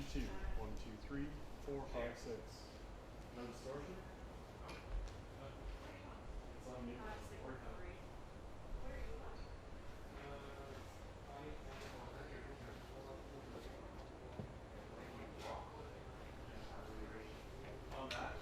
G2. 1, 2, 3, 4, 5, 6. No distortion? It's on me. On that?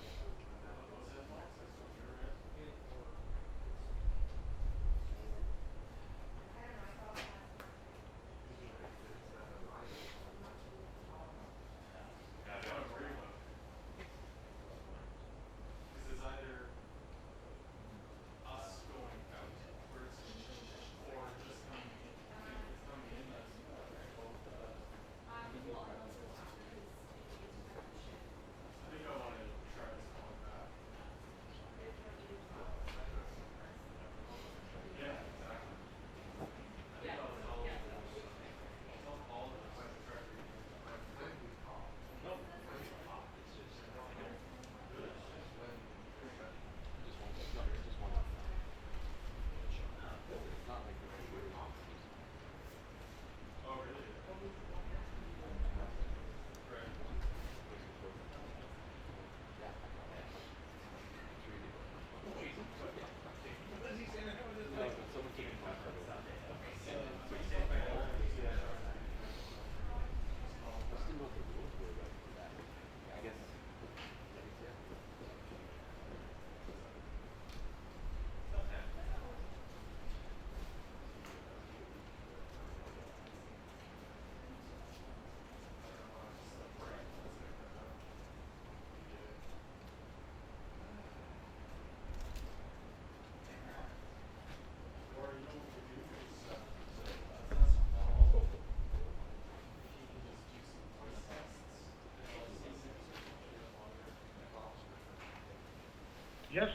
Yes.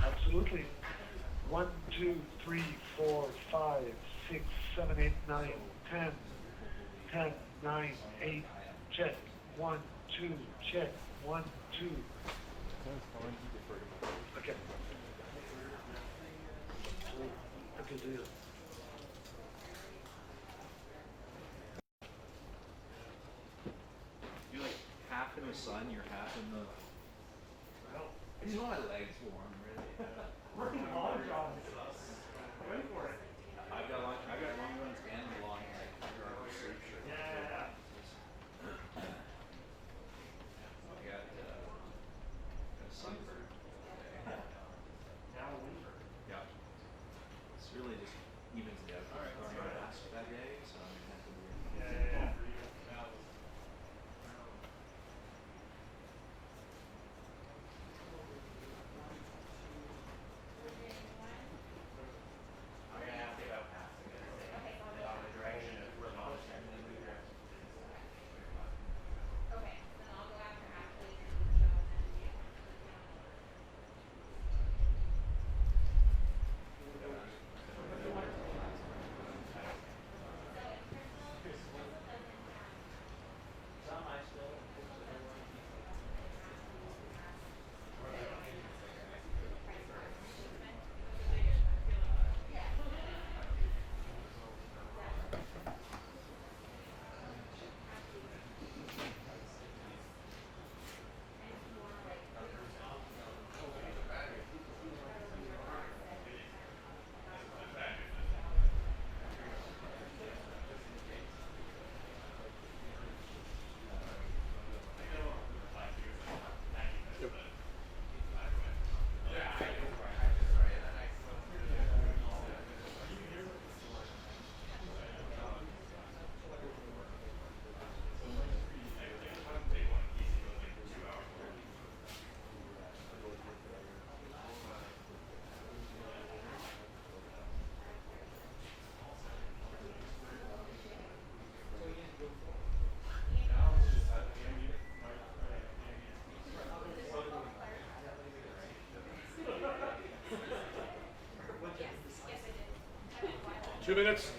Absolutely. 1, 2, 3, 4, 5, 6, 7, 8, 9, 10. 10, 9, 8. Check. 1, 2. Check. 1, 2. Okay. Okay, deal. You're like half in the sun, you're half in the. I just want my legs warm, really. Working long jobs. Wait for it. I've got long runs and a long like sleep shirt. Yeah. I got a sunburn. Now winter. Yeah. It's really just evens it out. All right, let's go that day, so I'm gonna have to do it. Yeah. Two minutes.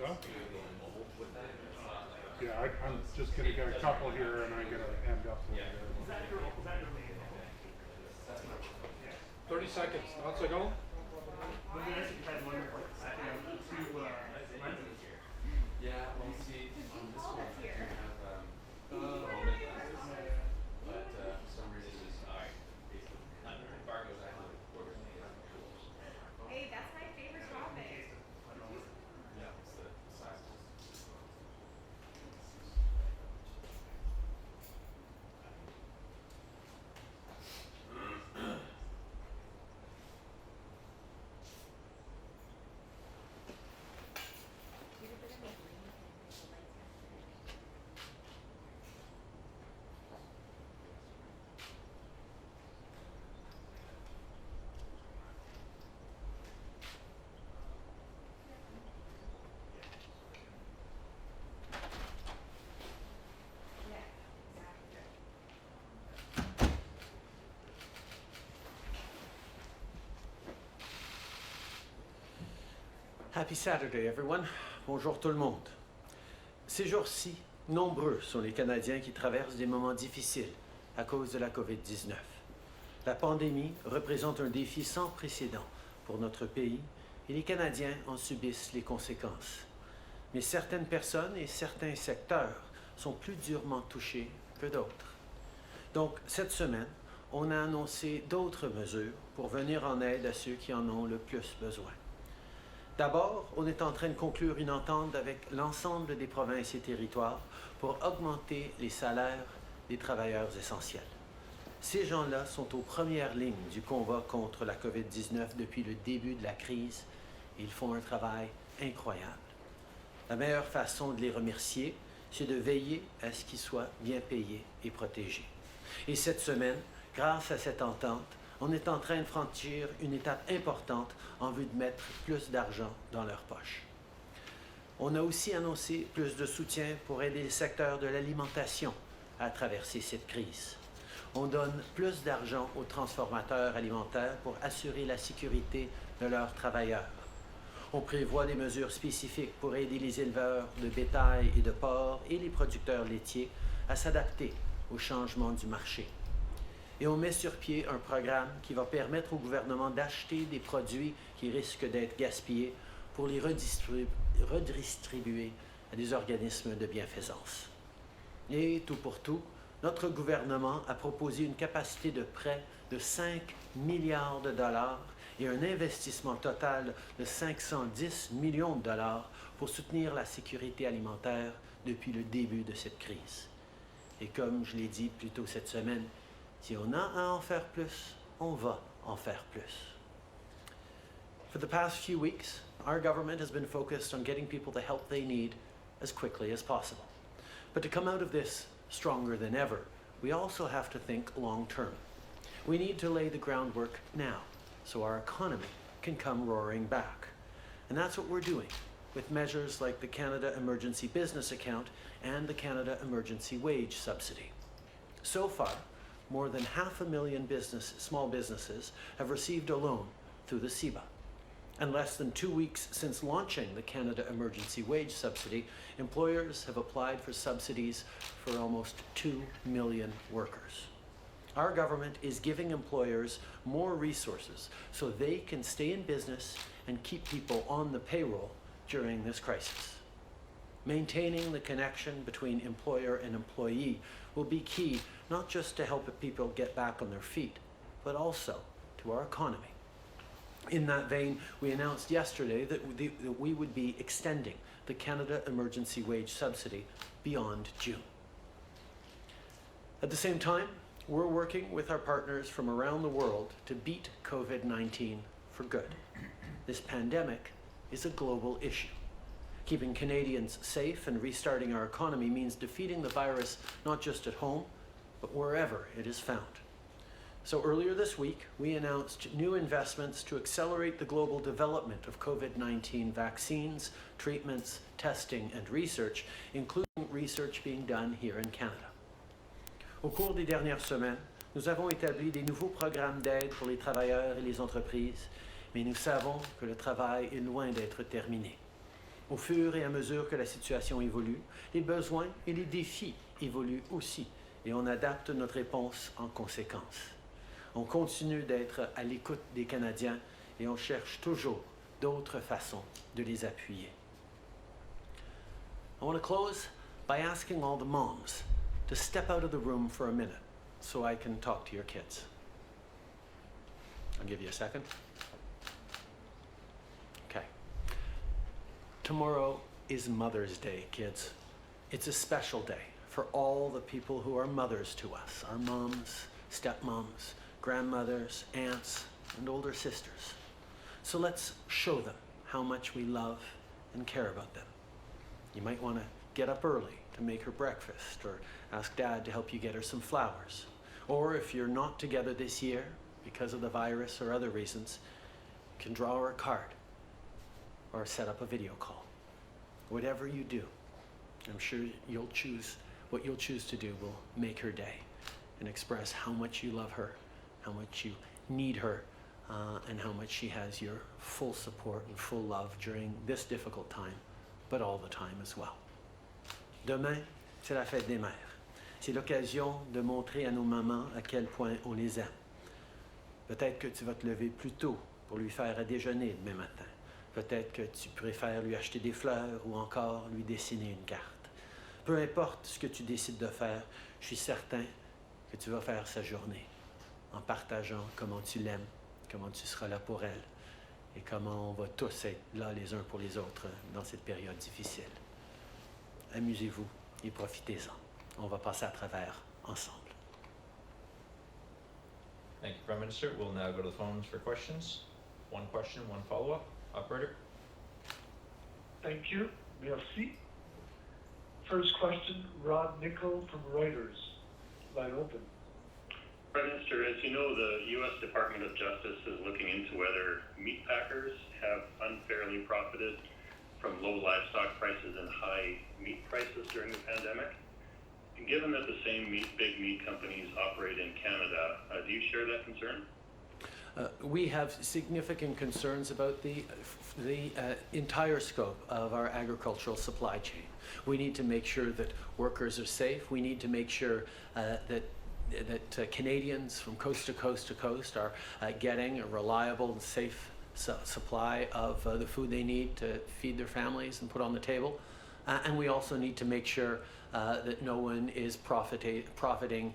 Huh? Yeah, I'm just gonna get a couple here and I'm gonna end up with 30 seconds. How's it going? Yeah, well, you see, on this one, I do have, moment glasses, but, for some reason, it's, Fargo's actually orders me have tools. Hey, that's my favorite topic. Yeah, it's the size. Happy Saturday, everyone. Bonjour tout le monde. Ces jours-ci, nombreux sont les Canadiens qui traversent des moments difficiles à cause de la COVID-19. La pandémie représente un défi sans précédent pour notre pays et les Canadiens en subissent les conséquences. Mais certaines personnes et certains secteurs sont plus durement touchés que d'autres. Donc, cette semaine, on a annoncé d'autres mesures pour venir en aide à ceux qui en ont le plus besoin. D'abord, on est en train de conclure une entente avec l'ensemble des provinces et territoires pour augmenter les salaires des travailleurs essentiels. Ces gens-là sont aux premières lignes du combat contre la COVID-19 depuis le début de la crise et ils font un travail incroyable. La meilleure façon de les remercier, c'est de veiller à ce qu'ils soient bien payés et protégés. Et cette semaine, grâce à cette entente, on est en train de franchir une étape importante en vue de mettre plus d'argent dans leurs poches. On a aussi annoncé plus de soutien pour aider le secteur de l'alimentation à traverser cette crise. On donne plus d'argent aux transformateurs alimentaires pour assurer la sécurité de leurs travailleurs. On prévoit des mesures spécifiques pour aider les éleveurs de bétail et de porc et les producteurs laitiers à s'adapter au changement du marché. Et on met sur pied un programme qui va permettre au gouvernement d'acheter des produits qui risquent d'être gaspillés pour les redistribuer à des organismes de bienfaisance. Et tout pour tout, notre gouvernement a proposé une capacité de prêt de 5 milliards de dollars et un investissement total de 510 millions de dollars pour soutenir la sécurité alimentaire depuis le début de cette crise. Et comme je l'ai dit plus tôt cette semaine, si on a à en faire plus, on va en faire plus. For the past few weeks, our government has been focused on getting people the help they need as quickly as possible. But to come out of this stronger than ever, we also have to think long term. We need to lay the groundwork now so our economy can come roaring back. And that's what we're doing with measures like the Canada Emergency Business Account and the Canada Emergency Wage Subsidy. So far, more than 500,000 small businesses have received a loan through the CEBA. And less than 2 weeks since launching the Canada Emergency Wage Subsidy, employers have applied for subsidies for almost 2 million workers. Our government is giving employers more resources so they can stay in business and keep people on the payroll during this crisis. Maintaining the connection between employer and employee will be key, not just to help people get back on their feet, but also to our economy. In that vein, we announced yesterday that we would be extending the Canada Emergency Wage Subsidy beyond June. At the same time, we're working with our partners from around the world to beat COVID-19 for good. This pandemic is a global issue. Keeping Canadians safe and restarting our economy means defeating the virus not just at home, but wherever it is found. So earlier this week, we announced new investments to accelerate the global development of COVID-19 vaccines, treatments, testing, and research, including research being done here in Canada. Au cours des dernières semaines, nous avons établi des nouveaux programmes d'aide pour les travailleurs et les entreprises, mais nous savons que le travail est loin d'être terminé. Au fur et à mesure que la situation évolue, les besoins et les défis évoluent aussi, et on adapte notre réponse en conséquence. On continue d'être à l'écoute des Canadiens et on cherche toujours d'autres façons de les appuyer. I want to close by asking all the moms to step out of the room for a minute so I can talk to your kids. I'll give you a second. Okay. Tomorrow is Mother's Day, kids. It's a special day for all the people who are mothers to us, our moms, stepmoms, grandmothers, aunts, and older sisters. So let's show them how much we love and care about them. You might want to get up early to make her breakfast, or ask Dad to help you get her some flowers. Or if you're not together this year because of the virus or other reasons, you can draw her a card or set up a video call. Whatever you do, I'm sure what you'll choose to do will make her day and express how much you love her, how much you need her, and how much she has your full support and full love during this difficult time, but all the time as well. Demain, c'est la fête des mères. C'est l'occasion de montrer à nos mamans à quel point on les aime. Peut-être que tu vas te lever plus tôt pour lui faire à déjeuner demain matin. Peut-être que tu préfères lui acheter des fleurs ou encore lui dessiner une carte. Peu importe ce que tu décides de faire, je suis certain que tu vas faire sa journée en partageant comment tu l'aimes, comment tu seras là pour elle et comment on va tous être là les uns pour les autres dans cette période difficile. Amusez-vous et profitez-en. On va passer à travers ensemble. Thank you, Prime Minister. We'll now go to the phones for questions. One question, one follow-up. Operator? Thank you. Merci. First question, Rod Nickel from Reuters. Line open. Prime Minister, as you know, the U.S. Department of Justice is looking into whether meat packers have unfairly profited from low livestock prices and high meat prices during the pandemic. And given that the same big meat companies operate in Canada, do you share that concern? We have significant concerns about the entire scope of our agricultural supply chain. We need to make sure that workers are safe. We need to make sure that Canadians from coast to coast to coast are getting a reliable and safe supply of the food they need to feed their families and put on the table. And we also need to make sure that no one is profiting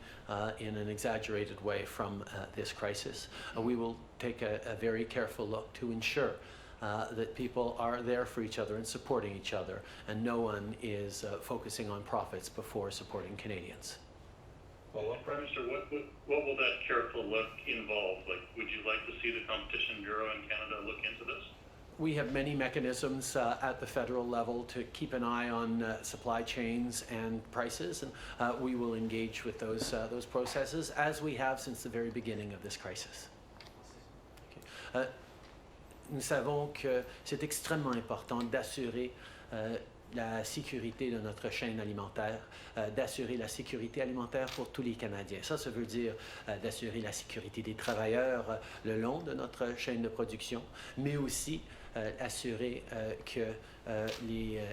in an exaggerated way from this crisis. We will take a very careful look to ensure that people are there for each other and supporting each other, and no one is focusing on profits before supporting Canadians. Prime Minister, what will that careful look involve? Like, would you like to see the Competition Bureau in Canada look into this? We have many mechanisms at the federal level to keep an eye on supply chains and prices, and we will engage with those processes as we have since the very beginning of this crisis. Okay. Nous savons que c'est extrêmement important d'assurer la sécurité de notre chaîne alimentaire, d'assurer la sécurité alimentaire pour tous les Canadiens. Ça veut dire d'assurer la sécurité des travailleurs le long de notre chaîne de production, mais aussi assurer que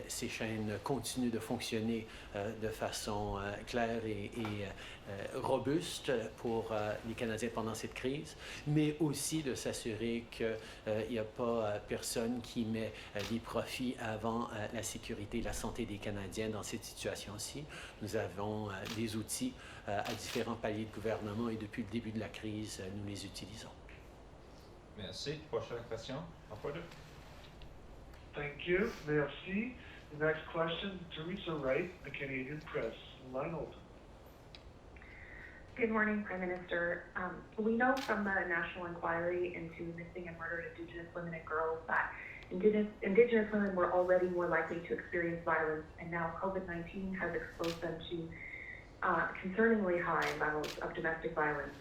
ces chaînes continuent de fonctionner de façon claire et robuste pour les Canadiens pendant cette crise, mais aussi de s'assurer qu'il n'y a pas personne qui met des profits avant la sécurité et la santé des Canadiens dans cette situation-ci. Nous avons des outils à différents paliers de gouvernement et depuis le début de la crise, nous les utilisons. Merci. Prochaine question. Rapporteur. Thank you. Merci. The next question, Teresa Wright, the Canadian Press. Line open. Good morning, Prime Minister. We know from the national inquiry into missing and murdered Indigenous women and girls that Indigenous women were already more likely to experience violence, and now COVID-19 has exposed them to concerningly high levels of domestic violence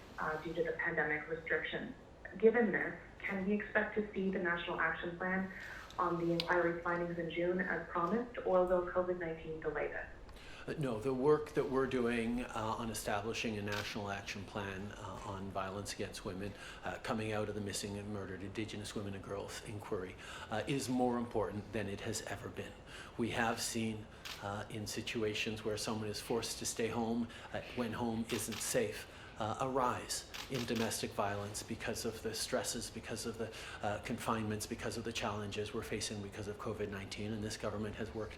due to the pandemic restrictions. Given this, can we expect to see the National Action Plan on the inquiry's findings in June as promised, or will COVID-19 delay this? No, the work that we're doing on establishing a national action plan on violence against women coming out of the missing and murdered Indigenous women and girls inquiry is more important than it has ever been. We have seen in situations where someone is forced to stay home when home isn't safe, a rise in domestic violence because of the stresses, because of the confinements, because of the challenges we're facing because of COVID-19. And this government has worked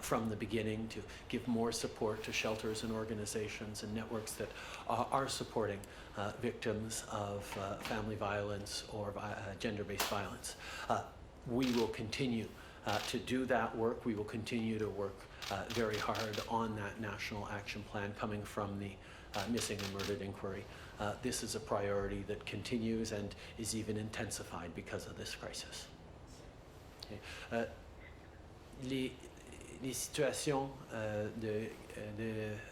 from the beginning to give more support to shelters and organizations and networks that are supporting victims of family violence or gender-based violence. We will continue to do that work. We will continue to work very hard on that national action plan coming from the missing and murdered inquiry. This is a priority that continues and is even intensified because of this crisis. Okay. Les situations de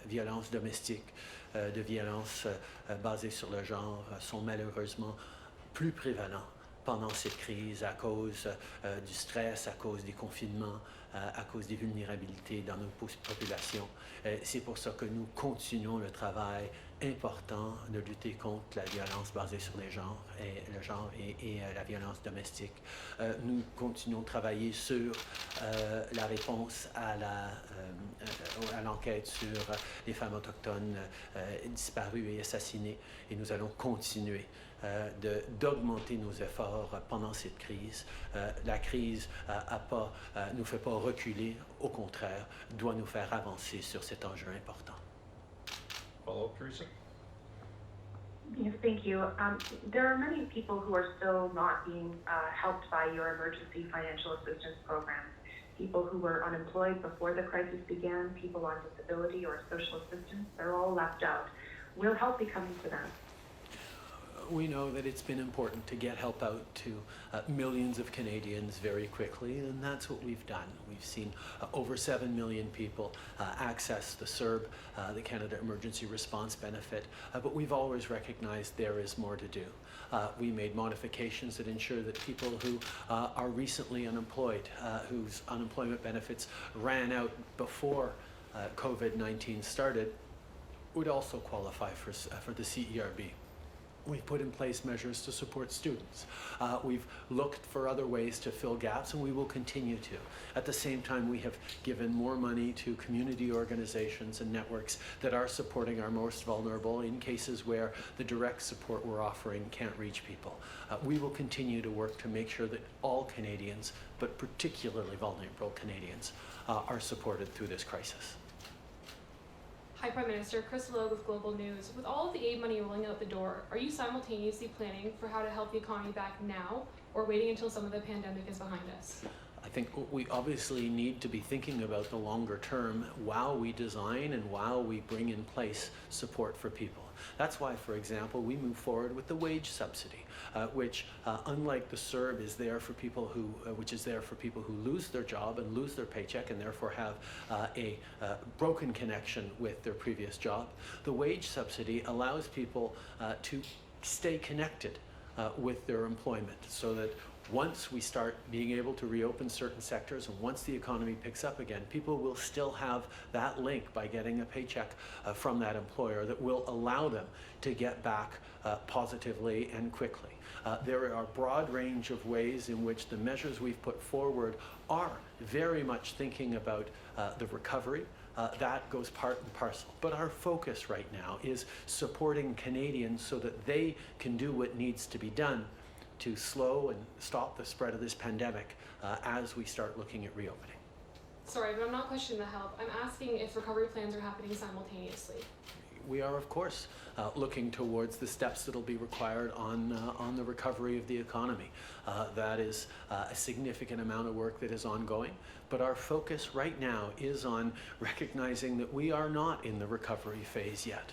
violence domestique, de violence basée sur le genre sont malheureusement plus prévalentes pendant cette crise à cause du stress, à cause des confinements, à cause des vulnérabilités dans nos populations. C'est pour ça que nous continuons le travail important de lutter contre la violence basée sur les genres et la violence domestique. Nous continuons de travailler sur la réponse à l'enquête sur les femmes autochtones disparues et assassinées, et nous allons continuer d'augmenter nos efforts pendant cette crise. La crise nous fait pas reculer, au contraire, doit nous faire avancer sur cet enjeu important. Follow-up, Teresa. Yes, thank you. There are many people who are still not being helped by your emergency financial assistance programs. People who were unemployed before the crisis began, people on disability or social assistance, they're all left out. Will help be coming to them? We know that it's been important to get help out to millions of Canadians very quickly, and that's what we've done. We've seen over 7 million people access the CERB, the Canada Emergency Response Benefit, but we've always recognized there is more to do. We made modifications that ensure that people who are recently unemployed, whose unemployment benefits ran out before COVID-19 started, would also qualify for the CERB. We've put in place measures to support students. We've looked for other ways to fill gaps, and we will continue to. At the same time, we have given more money to community organizations and networks that are supporting our most vulnerable in cases where the direct support we're offering can't reach people. We will continue to work to make sure that all Canadians, but particularly vulnerable Canadians, are supported through this crisis. Hi, Prime Minister. Crystal Logue with Global News. With all of the aid money rolling out the door, are you simultaneously planning for how to help the economy back now, or waiting until some of the pandemic is behind us? I think we obviously need to be thinking about the longer term while we design and while we bring in place support for people. That's why, for example, we move forward with the wage subsidy, which, unlike the CERB, is there for people who lose their job and lose their paycheck and therefore have a broken connection with their previous job. The wage subsidy allows people to stay connected with their employment, so that once we start being able to reopen certain sectors and once the economy picks up again, people will still have that link by getting a paycheck from that employer that will allow them to get back positively and quickly. There are a broad range of ways in which the measures we've put forward are very much thinking about the recovery. That goes part and parcel. But our focus right now is supporting Canadians so that they can do what needs to be done to slow and stop the spread of this pandemic as we start looking at reopening. Sorry, but I'm not questioning the help. I'm asking if recovery plans are happening simultaneously. We are, of course, looking towards the steps that will be required on the recovery of the economy. That is a significant amount of work that is ongoing, but our focus right now is on recognizing that we are not in the recovery phase yet.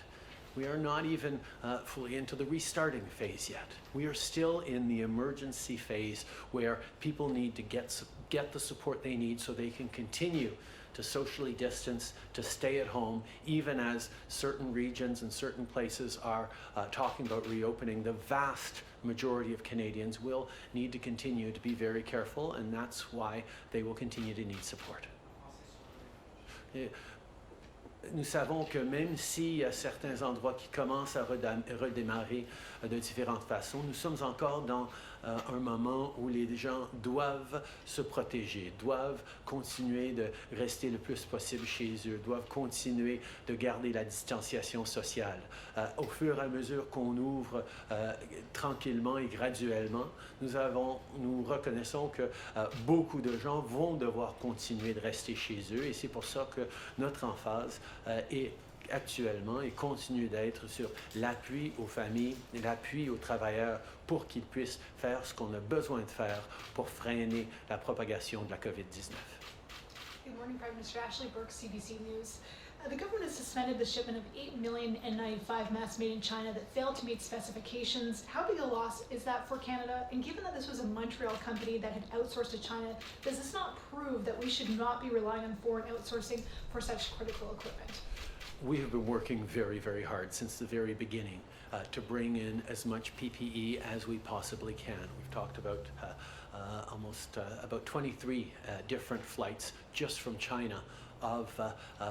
We are not even fully into the restarting phase yet. We are still in the emergency phase where people need to get the support they need so they can continue to socially distance, to stay at home, even as certain regions and certain places are talking about reopening. The vast majority of Canadians will need to continue to be very careful, and that's why they will continue to need support. Nous savons que même s'il y a certains endroits qui commencent à redémarrer de différentes façons, nous sommes encore dans un moment où les gens doivent se protéger, doivent continuer de rester le plus possible chez eux, doivent continuer de garder la distanciation sociale. Au fur et à mesure qu'on ouvre tranquillement et graduellement, nous reconnaissons que beaucoup de gens vont devoir continuer de rester chez eux et c'est pour ça que notre emphase est actuellement et continue d'être sur l'appui aux familles, l'appui aux travailleurs pour qu'ils puissent faire ce qu'on a besoin de faire pour freiner la propagation de la COVID-19. Good morning, Prime Minister. Ashley Burke, CBC News. The government has suspended the shipment of 8 million N95 masks made in China that failed to meet specifications. How big a loss is that for Canada? And given that this was a Montreal company that had outsourced to China, does this not prove that we should not be relying on foreign outsourcing for such critical equipment? We have been working very, very hard since the very beginning to bring in as much PPE as we possibly can. We've talked about about 23 different flights just from China of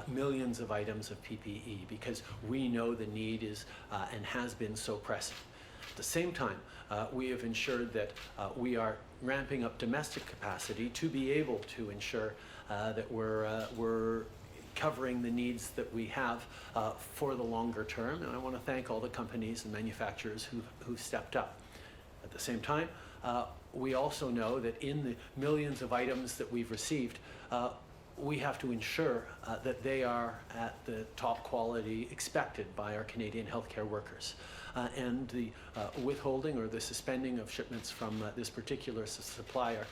millions of items of PPE because we know the need is and has been so pressing. At the same time, we have ensured that we are ramping up domestic capacity to be able to ensure that we're covering the needs that we have for the longer term. And I want to thank all the companies and manufacturers who've stepped up. At the same time, we also know that in the millions of items that we've received, we have to ensure that they are at the top quality expected by our Canadian healthcare workers. And the withholding or the suspending of shipments from this particular supplier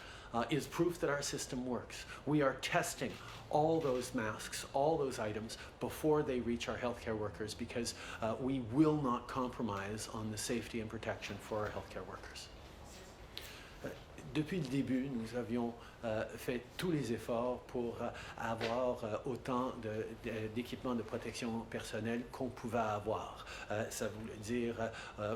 is proof that our system works. We are testing all those masks, all those items before they reach our healthcare workers because we will not compromise on the safety and protection for our healthcare workers. Depuis le début, nous avions fait tous les efforts pour avoir autant d'équipements de protection personnelle qu'on pouvait avoir. Ça voulait dire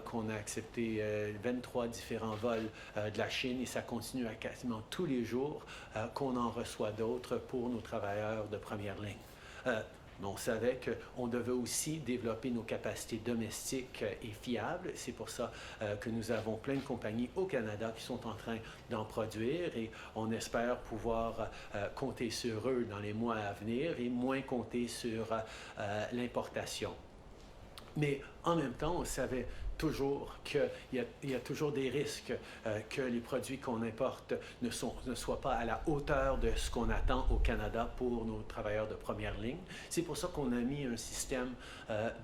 qu'on a accepté 23 différents vols de la Chine et ça continue à quasiment tous les jours qu'on en reçoit d'autres pour nos travailleurs de première ligne. Mais on savait qu'on devait aussi développer nos capacités domestiques et fiables. C'est pour ça que nous avons plein de compagnies au Canada qui sont en train d'en produire et on espère pouvoir compter sur eux dans les mois à venir et moins compter sur l'importation. Mais en même temps, on savait toujours qu'il y a toujours des risques que les produits qu'on importe ne soient pas à la hauteur de ce qu'on attend au Canada pour nos travailleurs de première ligne. C'est pour ça qu'on a mis un système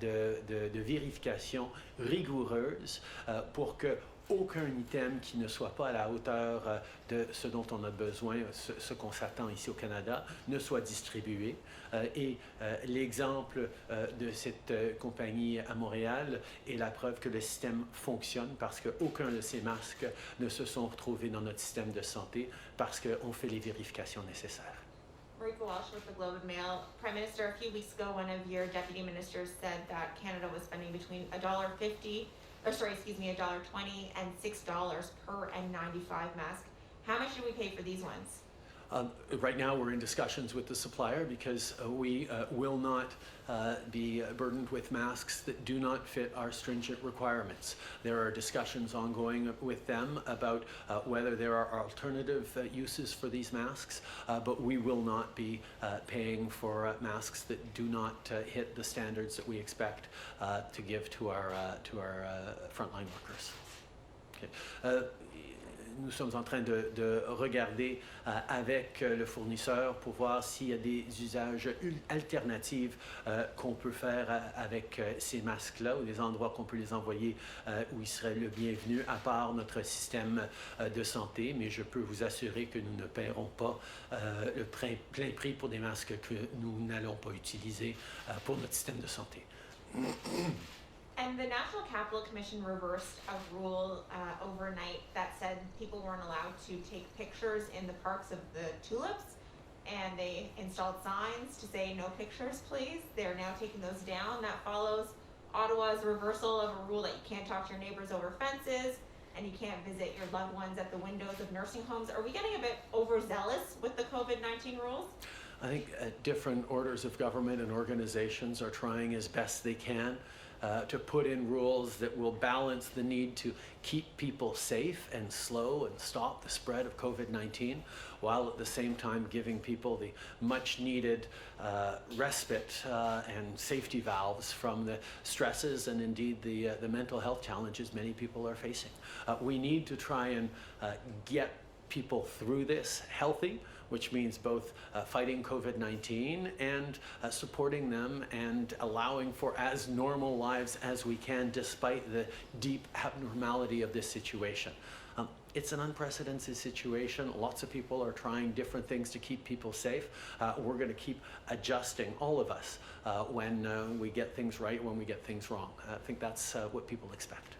de vérification rigoureuse pour que aucun item qui ne soit pas à la hauteur de ce dont on a besoin, ce qu'on s'attend ici au Canada, ne soit distribué. Et l'exemple de cette compagnie à Montréal est la preuve que le système fonctionne parce qu'aucun de ces masques ne se sont retrouvés dans notre système de santé parce qu'on fait les vérifications nécessaires. Rachel Walsh with the Globe and Mail. Prime Minister, a few weeks ago, one of your deputy ministers said that Canada was spending between $1.50 $1.20 and $6 per N95 mask. How much do we pay for these ones? Right now, we're in discussions with the supplier because we will not be burdened with masks that do not fit our stringent requirements. There are discussions ongoing with them about whether there are alternative uses for these masks, but we will not be paying for masks that do not hit the standards that we expect to give to our frontline workers. Okay. Nous sommes en train de regarder avec le fournisseur pour voir s'il y a des usages alternatifs qu'on peut faire avec ces masques-là ou des endroits qu'on peut les envoyer où ils seraient le bienvenu à part notre système de santé. Mais je peux vous assurer que nous ne paierons pas le plein prix pour des masques que nous n'allons pas utiliser pour notre système de santé. And the National Capital Commission reversed a rule overnight that said people weren't allowed to take pictures in the parks of the tulips, and they installed signs to say no pictures please. They're now taking those down. That follows Ottawa's reversal of a rule that you can't talk to your neighbors over fences and you can't visit your loved ones at the windows of nursing homes. Are we getting a bit overzealous with the COVID-19 rules? I think different orders of government and organizations are trying as best they can to put in rules that will balance the need to keep people safe and slow and stop the spread of COVID-19, while at the same time giving people the much needed respite and safety valves from the stresses and indeed the mental health challenges many people are facing. We need to try and get people through this healthy, which means both fighting COVID-19 and supporting them and allowing for as normal lives as we can despite the deep abnormality of this situation. It's an unprecedented situation. Lots of people are trying different things to keep people safe. We're going to keep adjusting, all of us, when we get things right, when we get things wrong. I think that's what people expect.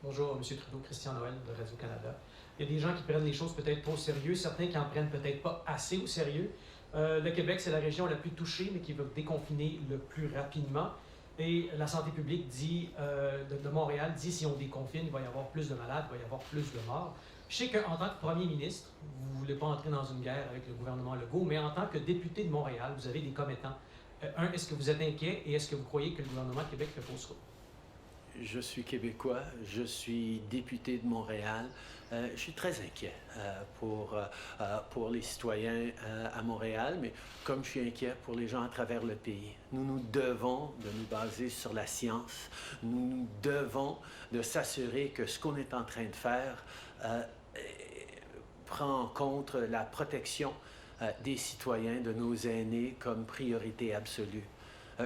Bonjour, M. Trudeau, Christian Noël de Radio-Canada. Il y a des gens qui prennent les choses peut-être trop au sérieux, certains qui en prennent peut-être pas assez au sérieux. Le Québec, c'est la région la plus touchée, mais qui va déconfiner le plus rapidement. Et la santé publique dit, de Montréal dit si on déconfine, il va y avoir plus de malades, il va y avoir plus de morts. Je sais qu'en tant que premier ministre, vous ne voulez pas entrer dans une guerre avec le gouvernement Legault, mais en tant que député de Montréal, vous avez des commettants. Est-ce que vous êtes inquiet et est-ce que vous croyez que le gouvernement de Québec fait fausse route? Je suis québécois, je suis député de Montréal. Je suis très inquiet pour les citoyens à Montréal, mais comme je suis inquiet pour les gens à travers le pays. Nous devons de nous baser sur la science. Nous devons de s'assurer que ce qu'on est en train de faire prend en compte la protection des citoyens, de nos aînés, comme priorité absolue.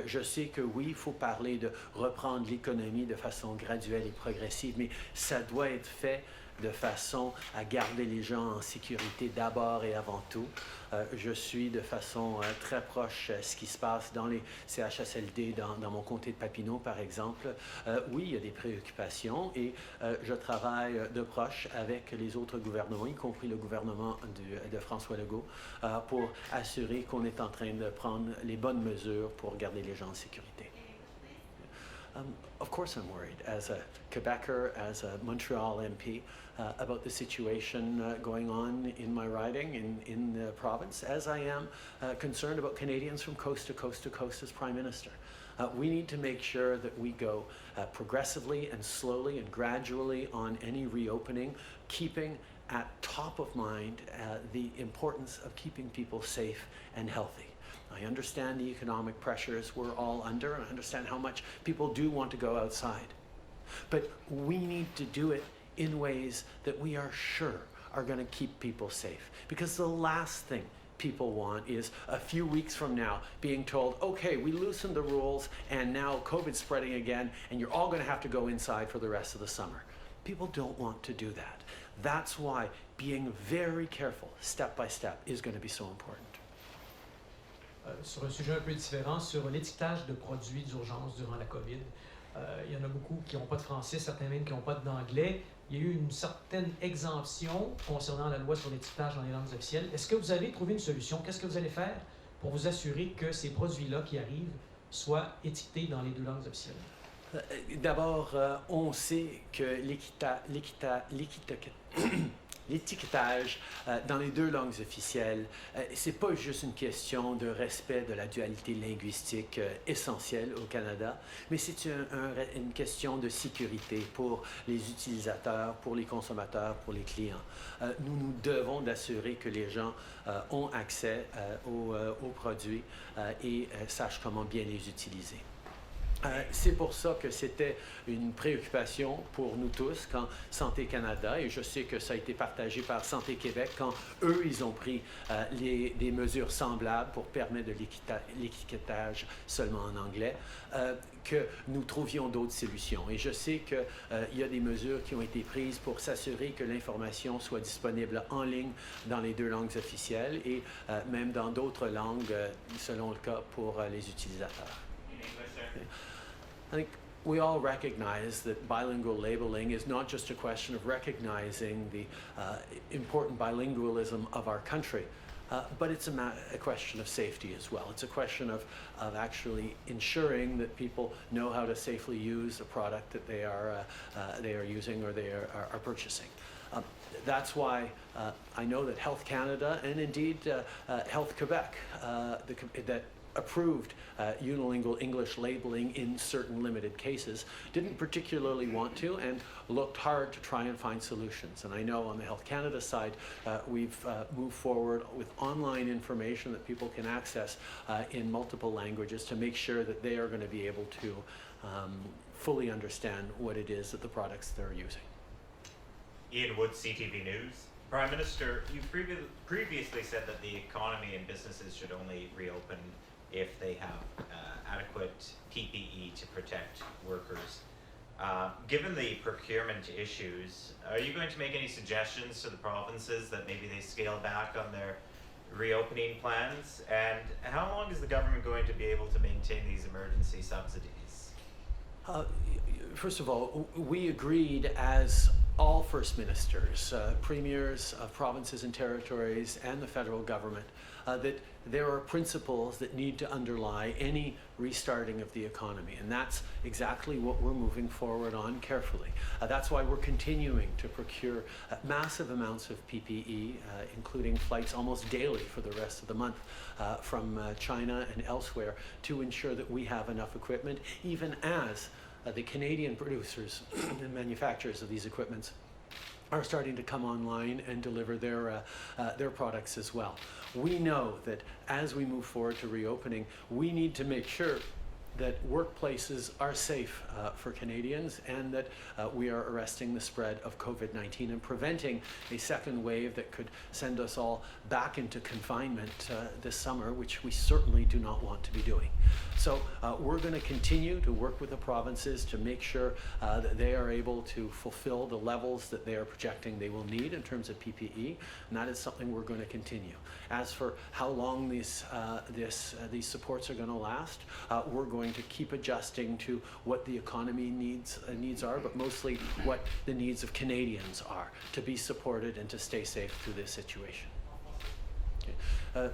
Je sais que oui, il faut parler de reprendre l'économie de façon graduelle et progressive, mais ça doit être fait de façon à garder les gens en sécurité d'abord et avant tout. Je suis de façon très proche ce qui se passe dans les CHSLD, dans mon comté de Papineau, par exemple. Oui, il y a des préoccupations et je travaille de proche avec les autres gouvernements, y compris le gouvernement de François Legault, pour assurer qu'on est en train de prendre les bonnes mesures pour garder les gens en sécurité. Of course I'm worried as a Quebecer, as a Montreal MP, about the situation going on in my riding in the province, as I am concerned about Canadians from coast to coast to coast as Prime Minister. We need to make sure that we go progressively and slowly and gradually on any reopening, keeping at top of mind the importance of keeping people safe and healthy. I understand the economic pressures we're all under, and I understand how much people do want to go outside. But we need to do it in ways that we are sure are going to keep people safe. Because the last thing people want is a few weeks from now being told, okay, we loosened the rules and now COVID's spreading again and you're all going to have to go inside for the rest of the summer. People don't want to do that. That's why being very careful, step by step, is going to be so important. Sur un sujet un peu différent, sur l'étiquetage de produits d'urgence durant la COVID. Il y en a beaucoup qui n'ont pas de français, certains même qui n'ont pas d'anglais. Il y a eu une certaine exemption concernant la loi sur l'étiquetage dans les langues officielles. Est-ce que vous avez trouvé une solution? Qu'est-ce que vous allez faire pour vous assurer que ces produits-là qui arrivent soient étiquetés dans les deux langues officielles? D'abord, on sait que l'étiquetage dans les deux langues officielles, c'est pas juste une question de respect de la dualité linguistique essentielle au Canada, mais c'est une question de sécurité pour les utilisateurs, pour les consommateurs, pour les clients. Nous devons d'assurer que les gens ont accès aux produits et sachent comment bien les utiliser. C'est pour ça que c'était une préoccupation pour nous tous quand Santé Canada, et je sais que ça a été partagé par Santé Québec, quand eux, ils ont pris des mesures semblables pour permettre de l'étiquetage seulement en anglais, que nous trouvions d'autres solutions. Et je sais qu'il y a des mesures qui ont été prises pour s'assurer que l'information soit disponible en ligne dans les deux langues officielles et même dans d'autres langues, selon le cas, pour les utilisateurs. I think we all recognize that bilingual labeling is not just a question of recognizing the important bilingualism of our country, but it's a question of safety as well. It's a question of actually ensuring that people know how to safely use a product that they are using or they are purchasing. That's why I know that Health Canada and indeed Health Quebec that approved unilingual English labeling in certain limited cases, didn't particularly want to and looked hard to try and find solutions. And I know on the Health Canada side, we've moved forward with online information that people can access in multiple languages to make sure that they are going to be able to fully understand what it is that the products they're using. Ian Wood, CTV News. Prime Minister, you previously said that the economy and businesses should only reopen if they have adequate PPE to protect workers. Given the procurement issues, are you going to make any suggestions to the provinces that maybe they scale back on their reopening plans? And how long is the government going to be able to maintain these emergency subsidies? First of all, we agreed as all First Ministers, premiers of provinces and territories, and the federal government, that there are principles that need to underlie any restarting of the economy, and that's exactly what we're moving forward on carefully. That's why we're continuing to procure massive amounts of PPE, including flights almost daily for the rest of the month from China and elsewhere, to ensure that we have enough equipment, even as the Canadian producers and manufacturers of these equipments are starting to come online and deliver their products as well. We know that as we move forward to reopening, we need to make sure that workplaces are safe for Canadians and that we are arresting the spread of COVID-19 and preventing a second wave that could send us all back into confinement this summer, which we certainly do not want to be doing. So we're going to continue to work with the provinces to make sure that they are able to fulfill the levels that they are projecting they will need in terms of PPE, and that is something we're going to continue. As for how long these supports are going to last, we're going to keep adjusting to what the economy needs are, but mostly what the needs of Canadians are to be supported and to stay safe through this situation. Okay.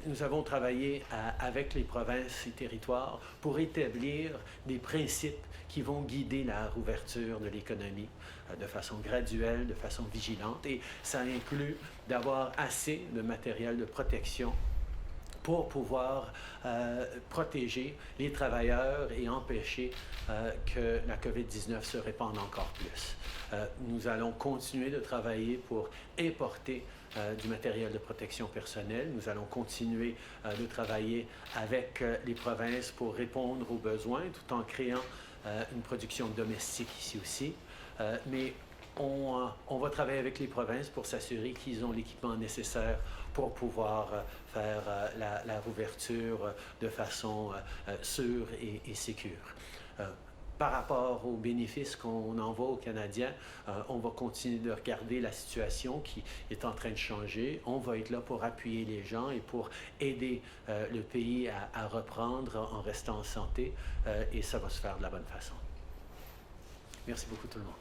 Nous avons travaillé avec les provinces et territoires pour établir des principes qui vont guider la rouverture de l'économie de façon graduelle, de façon vigilante, et ça inclut d'avoir assez de matériel de protection pour pouvoir protéger les travailleurs et empêcher que la COVID-19 se répande encore plus. Nous allons continuer de travailler pour importer du matériel de protection personnelle. Nous allons continuer de travailler avec les provinces pour répondre aux besoins tout en créant une production domestique ici aussi. Mais on va travailler avec les provinces pour s'assurer qu'ils ont l'équipement nécessaire pour pouvoir faire la rouverture de façon sûre et sécure. Par rapport aux bénéfices qu'on envoie aux Canadiens, on va continuer de regarder la situation qui est en train de changer. On va être là pour appuyer les gens et pour aider le pays à reprendre en restant en santé, et ça va se faire de la bonne façon. Merci beaucoup tout le monde.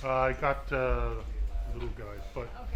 I got little guys, but Okay.